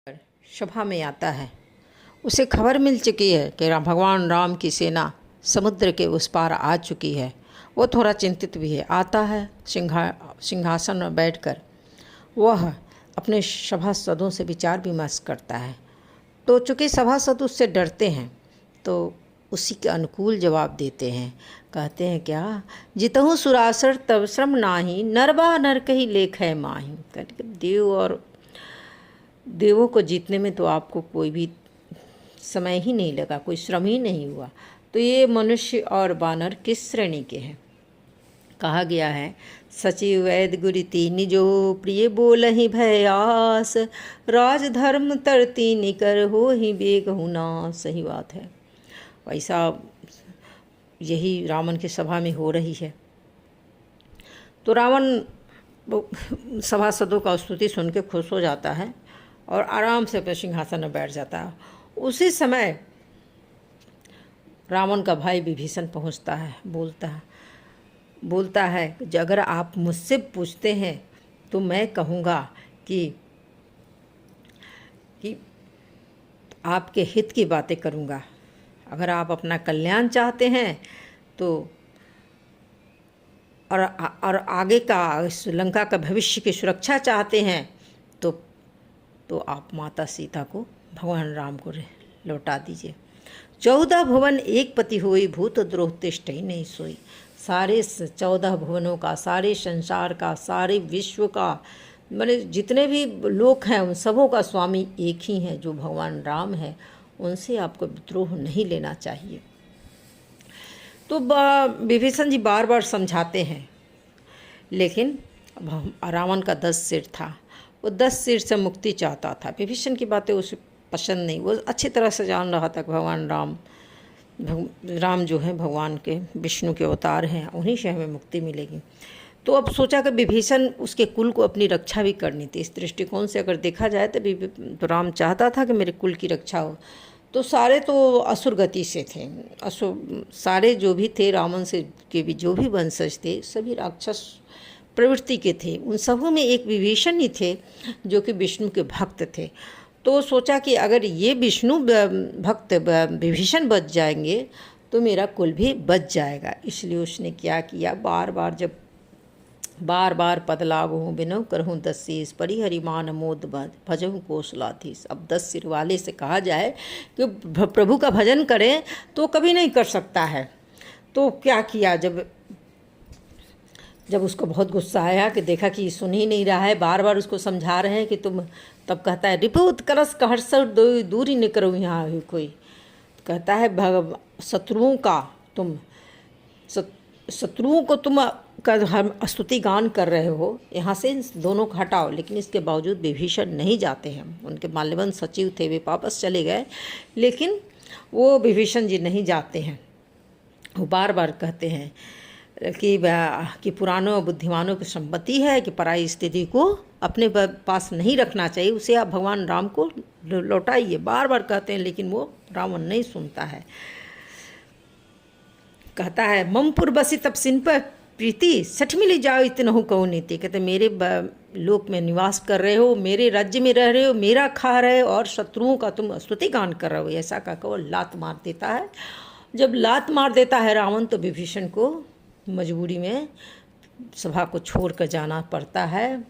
सभा में आता है। उसे खबर मिल चुकी है कि भगवान राम की सेना समुद्र के उस पार आ चुकी है। वो थोड़ा चिंतित भी है। आता है सिंहासन में बैठकर वह अपने सभासदों से विचार विमर्श करता है। तो चूँकि सभासद उससे डरते हैं तो उसी के अनुकूल जवाब देते हैं। कहते हैं क्या, जितहु सुरासर तब श्रम नाही, नरबा नर कही लेख है माही। देव और देवों को जीतने में तो आपको कोई भी समय ही नहीं लगा, कोई श्रम ही नहीं हुआ, तो ये मनुष्य और वानर किस श्रेणी के हैं। कहा गया है, सचिव वैद गुरु तीन जो प्रिय बोल ही भयास, राजधर्म तरती निकर हो ही बेग हुना। सही बात है। वैसा यही रावण की सभा में हो रही है। तो रावण सभासदों का स्तुति सुन के खुश हो जाता है और आराम से अपने सिंहासन में बैठ जाता है। उसी समय रावण का भाई विभीषण पहुंचता है। बोलता है कि अगर आप मुझसे पूछते हैं तो मैं कहूँगा कि आपके हित की बातें करूँगा। अगर आप अपना कल्याण चाहते हैं तो और आगे का लंका का भविष्य की सुरक्षा चाहते हैं तो आप माता सीता को भगवान राम को लौटा दीजिए। 14 भुवन एक पति हुई, भूत द्रोह तिष्ठ ही नहीं सोई। सारे 14 भुवनों का, सारे संसार का, सारे विश्व का, माने जितने भी लोक हैं उन सबों का स्वामी एक ही है जो भगवान राम है। उनसे आपको विद्रोह नहीं लेना चाहिए। तो विभीषण जी बार बार समझाते हैं, लेकिन रावण का 10 सिर था। वो 10 सिर से मुक्ति चाहता था। विभीषण की बातें उसे पसंद नहीं। वो अच्छी तरह से जान रहा था कि भगवान राम जो है भगवान के विष्णु के अवतार हैं, उन्हीं से हमें मुक्ति मिलेगी। तो अब सोचा कि विभीषण उसके कुल को अपनी रक्षा भी करनी थी। इस दृष्टिकोण से अगर देखा जाए तो राम चाहता था कि मेरे कुल की रक्षा हो। तो सारे तो असुर गति से थे। सारे जो भी थे रावण से के भी जो भी वंशज थे सभी राक्षस प्रवृत्ति के थे। उन सबों में एक विभीषण ही थे जो कि विष्णु के भक्त थे। तो सोचा कि अगर ये विष्णु भक्त विभीषण बच जाएंगे तो मेरा कुल भी बच जाएगा। इसलिए उसने क्या किया, बार बार पद लागू बिनव करहूँ 10 शीस, परिहरि मान मोद भजहूँ कौशलाधीश। अब 10 सिर वाले से कहा जाए कि प्रभु का भजन करें तो कभी नहीं कर सकता है। तो क्या किया, जब उसको बहुत गुस्सा आया कि देखा कि सुन ही नहीं रहा है, बार बार उसको समझा रहे हैं कि तुम, तब कहता है रिपुत करस कहर्षर दूरी न करो यहाँ कोई। कहता है शत्रुओं को तुम हम स्तुति गान कर रहे हो, यहाँ से इन दोनों को हटाओ। लेकिन इसके बावजूद विभीषण नहीं जाते हैं। उनके माल्यवान सचिव थे, वे वापस चले गए, लेकिन वो विभीषण जी नहीं जाते हैं। वो बार बार कहते हैं कि पुरानों बुद्धिमानों की संपत्ति है कि पराई स्थिति को अपने पास नहीं रखना चाहिए, उसे आप भगवान राम को लौटाइए। बार बार कहते हैं, लेकिन वो रावण नहीं सुनता है। कहता है ममपुर बसी तब सिन पर प्रीति, सठ मिली जाओ इतनहु कहूँ नीति। कहते मेरे लोक में निवास कर रहे हो, मेरे राज्य में रह रहे हो, मेरा खा रहे हो और शत्रुओं का तुम स्तुति गान कर रहे हो। ऐसा कहकर वो लात मार देता है। जब लात मार देता है रावण तो विभीषण को मजबूरी में सभा को छोड़ कर जाना पड़ता है।